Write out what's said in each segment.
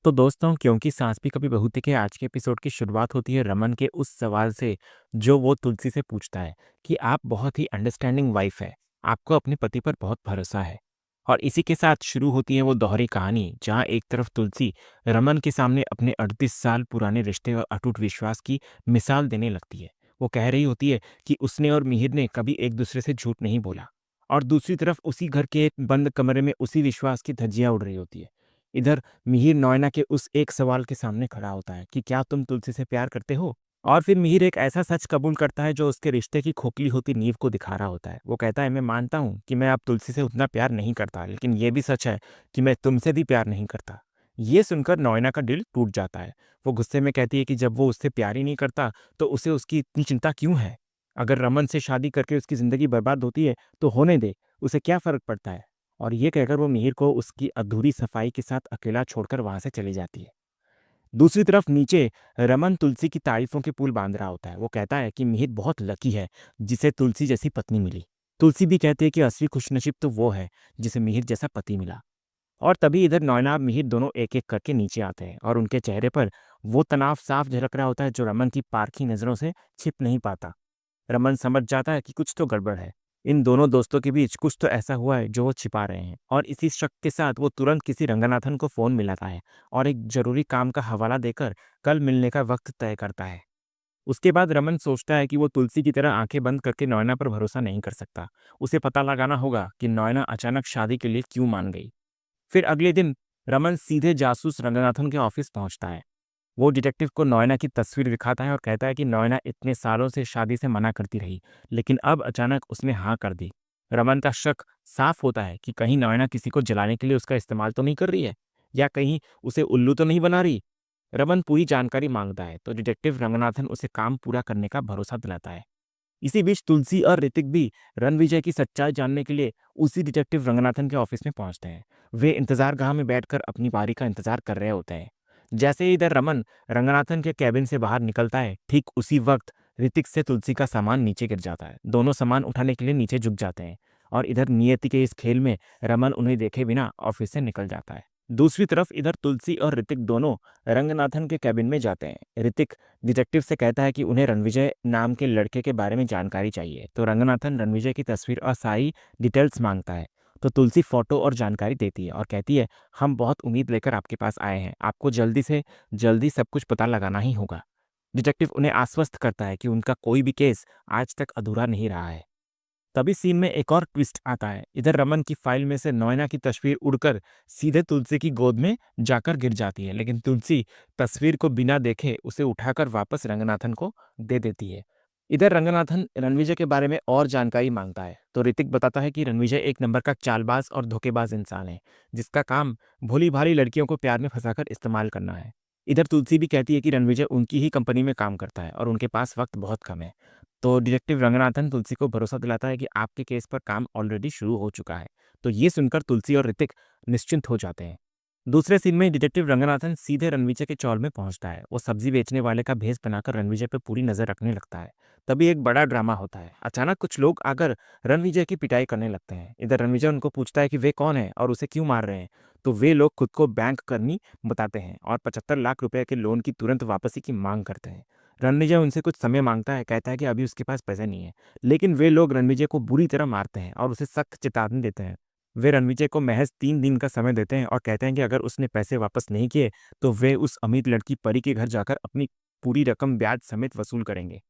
तो दोस्तों, क्योंकि सास भी कभी बहू थी के आज के एपिसोड की शुरुआत होती है रमन के उस सवाल से जो वो तुलसी से पूछता है कि आप बहुत ही अंडरस्टैंडिंग वाइफ है। आपको अपने पति पर बहुत भरोसा है। और इसी के साथ शुरू होती है वो दोहरी कहानी जहाँ एक तरफ तुलसी रमन के सामने अपने 38 साल पुराने रिश्ते और अटूट विश्वास की मिसाल देने लगती है। वो कह रही होती है कि उसने और मिहिर ने कभी एक दूसरे से झूठ नहीं बोला। और दूसरी तरफ उसी घर के एक बंद कमरे में उसी विश्वास की धज्जियां उड़ रही होती है। इधर मिहिर नॉयना के उस एक सवाल के सामने खड़ा होता है कि क्या तुम तुलसी से प्यार करते हो। और फिर मिहिर एक ऐसा सच कबूल करता है जो उसके रिश्ते की खोखली होती नींव को दिखा रहा होता है। वो कहता है, मैं मानता हूँ कि मैं अब तुलसी से उतना प्यार नहीं करता, लेकिन ये भी सच है कि मैं तुमसे भी प्यार नहीं करता। ये सुनकर नॉयना का दिल टूट जाता है। वो गुस्से में कहती है कि जब वो उससे प्यार ही नहीं करता तो उसे उसकी इतनी चिंता क्यों है। अगर रमन से शादी करके उसकी जिंदगी बर्बाद होती है तो होने दे, उसे क्या फर्क पड़ता है। और ये कहकर वो मिहिर को उसकी अधूरी सफाई के साथ अकेला छोड़कर वहां से चली जाती है। दूसरी तरफ नीचे रमन तुलसी की तारीफों के पुल बांध रहा होता है। वो कहता है कि मिहिर बहुत लकी है जिसे तुलसी जैसी पत्नी मिली। तुलसी भी कहती है कि असली खुशनसीब तो वो है जिसे मिहिर जैसा पति मिला। और तभी इधर नौना मिहिर दोनों एक एक करके नीचे आते हैं और उनके चेहरे पर वो तनाव साफ झलक रहा होता है जो रमन की पारखी नजरों से छिप नहीं पाता। रमन समझ जाता है कि कुछ तो गड़बड़ है। इन दोनों दोस्तों के बीच कुछ तो ऐसा हुआ है जो वो छिपा रहे हैं, और इसी शक के साथ वो तुरंत किसी रंगनाथन को फोन मिलाता है और एक जरूरी काम का हवाला देकर कल मिलने का वक्त तय करता है। उसके बाद रमन सोचता है कि वो तुलसी की तरह आंखें बंद करके नॉयना पर भरोसा नहीं कर सकता। उसे पता लगाना होगा कि नॉयना अचानक शादी के लिए क्यों मान गई। फिर अगले दिन रमन सीधे जासूस रंगनाथन के ऑफिस पहुंचता है। वो डिटेक्टिव को नॉयना की तस्वीर दिखाता है और कहता है कि नॉयना इतने सालों से शादी से मना करती रही, लेकिन अब अचानक उसने हाँ कर दी। रमन का शक साफ होता है कि कहीं नॉयना किसी को जलाने के लिए उसका इस्तेमाल तो नहीं कर रही है, या कहीं उसे उल्लू तो नहीं बना रही। रमन पूरी जानकारी मांगता है तो डिटेक्टिव रंगनाथन उसे काम पूरा करने का भरोसा दिलाता है। इसी बीच तुलसी और ऋतिक भी रणविजय की सच्चाई जानने के लिए उसी डिटेक्टिव रंगनाथन के ऑफिस में पहुंचते हैं। वे इंतजारगाह में बैठकर अपनी बारी का इंतजार कर रहे होते हैं। जैसे ही इधर रमन रंगनाथन के कैबिन से बाहर निकलता है, ठीक उसी वक्त ऋतिक से तुलसी का सामान नीचे गिर जाता है। दोनों सामान उठाने के लिए नीचे झुक जाते हैं और इधर नियति के इस खेल में रमन उन्हें देखे बिना ऑफिस से निकल जाता है। दूसरी तरफ इधर तुलसी और ऋतिक दोनों रंगनाथन के कैबिन में जाते हैं। ऋतिक डिटेक्टिव से कहता है कि उन्हें रणविजय नाम के लड़के के बारे में जानकारी चाहिए, तो रंगनाथन रणविजय की तस्वीर और सारी डिटेल्स मांगता है। तो तुलसी फोटो और जानकारी देती है और कहती है, हम बहुत उम्मीद लेकर आपके पास आए हैं, आपको जल्दी से जल्दी सब कुछ पता लगाना ही होगा। डिटेक्टिव उन्हें आश्वस्त करता है कि उनका कोई भी केस आज तक अधूरा नहीं रहा है। तभी सीन में एक और ट्विस्ट आता है। इधर रमन की फाइल में से नॉयना की तस्वीर उड़कर सीधे तुलसी की गोद में जाकर गिर जाती है, लेकिन तुलसी तस्वीर को बिना देखे उसे उठाकर वापस रंगनाथन को दे देती है। इधर रंगनाथन रणविजय के बारे में और जानकारी मांगता है तो ऋतिक बताता है कि रणविजय एक नंबर का चालबाज और धोखेबाज इंसान है, जिसका काम भोली भाली लड़कियों को प्यार में फंसाकर इस्तेमाल करना है। इधर तुलसी भी कहती है कि रणविजय उनकी ही कंपनी में काम करता है और उनके पास वक्त बहुत कम है। तो डिटेक्टिव रंगनाथन तुलसी को भरोसा दिलाता है कि आपके केस पर काम ऑलरेडी शुरू हो चुका है। तो ये सुनकर तुलसी और ऋतिक निश्चिंत हो जाते हैं। दूसरे सीन में डिटेक्टिव रंगनाथन सीधे रणविजय के चौल में पहुंचता है। वो सब्जी बेचने वाले का भेष बनाकर रणविजय पर पूरी नजर रखने लगता है। तभी एक बड़ा ड्रामा होता है। अचानक कुछ लोग आकर रणविजय की पिटाई करने लगते हैं। इधर रणविजय उनको पूछता है कि वे कौन है और उसे क्यों मार रहे हैं। तो वे लोग खुद को बैंक करनी बताते हैं और 75 लाख रुपए के लोन की तुरंत वापसी की मांग करते हैं। रणविजय उनसे कुछ समय मांगता है, कहता है कि अभी उसके पास पैसे नहीं है। लेकिन वे लोग रणविजय को बुरी तरह मारते हैं और उसे सख्त चेतावनी देते हैं। वे रणविजय को महज 3 दिन का समय देते हैं और कहते हैं कि अगर उसने पैसे वापस नहीं किए तो वे उस अमीर लड़की परी के घर जाकर अपनी पूरी रकम ब्याज समेत वसूल करेंगे।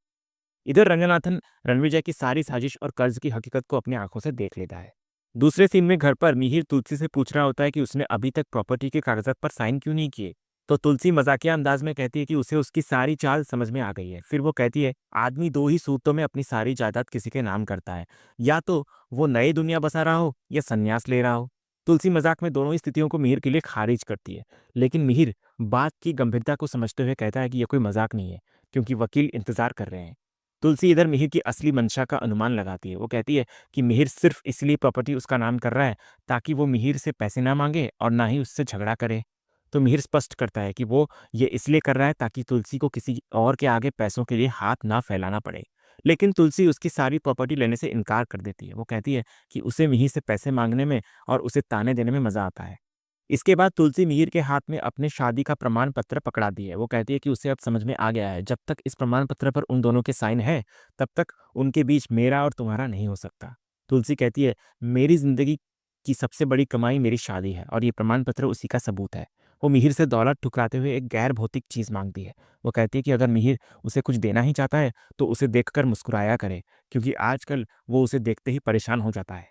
इधर रंगनाथन रणविजय की सारी साजिश और कर्ज की हकीकत को अपनी आंखों से देख लेता है। दूसरे सीन में घर पर मिहिर तुलसी से पूछ रहा होता है कि उसने अभी तक प्रॉपर्टी के कागजात पर साइन क्यों नहीं किए। तो तुलसी मजाकिया अंदाज में कहती है कि उसे उसकी सारी चाल समझ में आ गई है। फिर वो कहती है, आदमी दो ही सूरतों में अपनी सारी जायदाद किसी के नाम करता है, या तो वो नई दुनिया बसा रहा हो या संन्यास ले रहा हो। तुलसी मजाक में दोनों ही स्थितियों को मिहिर के लिए खारिज करती है, लेकिन मिहिर बात की गंभीरता को समझते हुए कहता है कि यह कोई मजाक नहीं है, क्योंकि वकील इंतजार कर रहे हैं। तुलसी इधर मिहिर की असली मंशा का अनुमान लगाती है। वो कहती है कि मिहिर सिर्फ इसलिए प्रॉपर्टी उसका नाम कर रहा है ताकि वो मिहिर से पैसे ना मांगे और ना ही उससे झगड़ा करे। तो मिहिर स्पष्ट करता है कि वो ये इसलिए कर रहा है ताकि तुलसी को किसी और के आगे पैसों के लिए हाथ ना फैलाना पड़े। लेकिन तुलसी उसकी सारी प्रॉपर्टी लेने से इनकार कर देती है। वो कहती है कि उसे मिहिर से पैसे मांगने में और उसे ताने देने में मजा आता है। इसके बाद तुलसी मिहिर के हाथ में अपने शादी का प्रमाण पत्र पकड़ा दी है। वो कहती है कि उसे अब समझ में आ गया है, जब तक इस प्रमाण पत्र पर उन दोनों के साइन है, तब तक उनके बीच मेरा और तुम्हारा नहीं हो सकता। तुलसी कहती है, मेरी ज़िंदगी की सबसे बड़ी कमाई मेरी शादी है और ये प्रमाण पत्र उसी का सबूत है। वो मिहिर से दौलत ठुकराते हुए एक गैर भौतिक चीज़ माँगती है। वो कहती है कि अगर मिहिर उसे कुछ देना ही चाहता है, तो उसे देखकर मुस्कुराया करे, क्योंकि आजकल वो उसे देखते ही परेशान हो जाता है।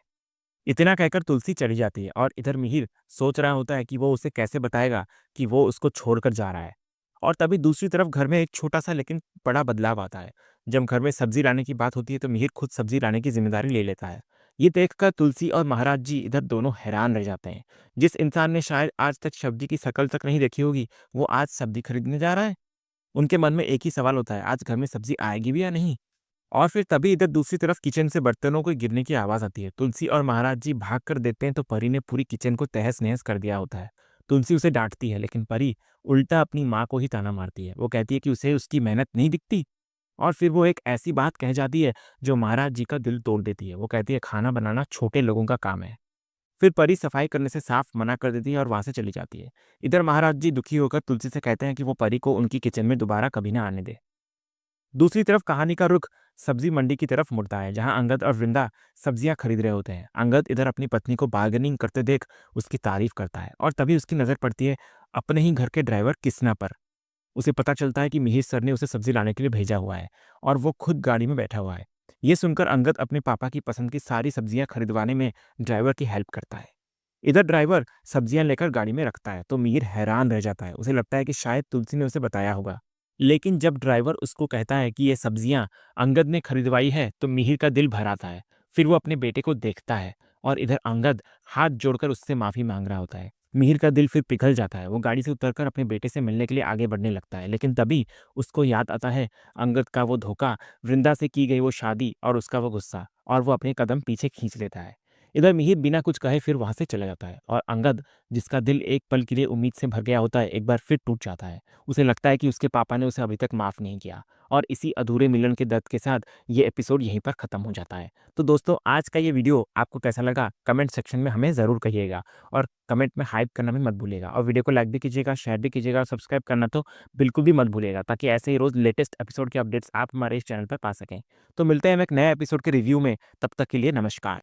इतना कहकर तुलसी चली जाती है और इधर मिहिर सोच रहा होता है कि वो उसे कैसे बताएगा कि वो उसको छोड़कर जा रहा है। और तभी दूसरी तरफ घर में एक छोटा-सा लेकिन बड़ा बदलाव आता है। जब घर में सब्ज़ी लाने की बात होती है तो मिहिर खुद सब्ज़ी लाने की ज़िम्मेदारी ले लेता है। ये देखकर तुलसी और महाराज जी इधर दोनों हैरान रह जाते हैं। जिस इंसान ने शायद आज तक सब्ज़ी की शक्ल तक नहीं देखी होगी, वो आज सब्ज़ी खरीदने जा रहा है। उनके मन में एक ही सवाल होता है, आज घर में सब्ज़ी आएगी भी या नहीं? और फिर तभी इधर दूसरी तरफ किचन से बर्तनों को गिरने की आवाज़ आती है। तुलसी और महाराज जी भाग कर देखते हैं तो परी ने पूरी किचन को तहस-नहस कर दिया होता है। तुलसी उसे डाँटती है, लेकिन परी उल्टा अपनी माँ को ही ताना मारती है। वो कहती है कि उसे उसकी मेहनत नहीं दिखती, और फिर वो एक ऐसी बात कह जाती है जो महाराज जी का दिल तोड़ देती है। वो कहती है, खाना बनाना छोटे लोगों का काम है। फिर परी सफाई करने से साफ मना कर देती है और वहाँ से चली जाती है। इधर महाराज जी दुखी होकर तुलसी से कहते हैं कि वो परी को उनकी किचन में दोबारा कभी ना आने दे। दूसरी तरफ कहानी का रुख सब्जी मंडी की तरफ मुड़ता है, जहां अंगद और वृंदा सब्जियां खरीद रहे होते हैं। अंगद इधर अपनी पत्नी को बार्गेनिंग करते देख उसकी तारीफ करता है और तभी उसकी नजर पड़ती है अपने ही घर के ड्राइवर किसना पर। उसे पता चलता है कि मिहिर सर ने उसे सब्जी लाने के लिए भेजा हुआ है और वो खुद गाड़ी में बैठा हुआ है। ये सुनकर अंगद अपने पापा की पसंद की सारी सब्जियां खरीदवाने में ड्राइवर की हेल्प करता है। इधर ड्राइवर सब्जियां लेकर गाड़ी में रखता है तो मिहिर हैरान रह जाता है। उसे लगता है कि शायद तुलसी ने उसे बताया होगा। लेकिन जब ड्राइवर उसको कहता है कि ये सब्जियां अंगद ने खरीदवाई है तो मिहिर का दिल भर आता है। फिर वो अपने बेटे को देखता है और इधर अंगद हाथ जोड़कर उससे माफी मांग रहा होता है। मिहिर का दिल फिर पिघल जाता है। वो गाड़ी से उतरकर अपने बेटे से मिलने के लिए आगे बढ़ने लगता है, लेकिन तभी उसको याद आता है अंगद का वो धोखा, वृंदा से की गई वो शादी और उसका वो गुस्सा, और वो अपने कदम पीछे खींच लेता है। इधर मिहिर बिना कुछ कहे फिर वहां से चला जाता है और अंगद, जिसका दिल एक पल के लिए उम्मीद से भर गया होता है, एक बार फिर टूट जाता है। उसे लगता है कि उसके पापा ने उसे अभी तक माफ़ नहीं किया, और इसी अधूरे मिलन के दर्द के साथ ये एपिसोड यहीं पर ख़त्म हो जाता है। तो दोस्तों, आज का ये वीडियो आपको कैसा लगा कमेंट सेक्शन में हमें ज़रूर कहिएगा, और कमेंट में हाइप करना भी मत भूलिएगा, और वीडियो को लाइक भी कीजिएगा, शेयर भी कीजिएगा, और सब्सक्राइब करना तो बिल्कुल भी मत भूलिएगा, ताकि ऐसे ही रोज़ लेटेस्ट एपिसोड के अपडेट्स आप हमारे इस चैनल पर पा सकें। तो मिलते हैं हम एक नए एपिसोड के रिव्यू में, तब तक के लिए नमस्कार।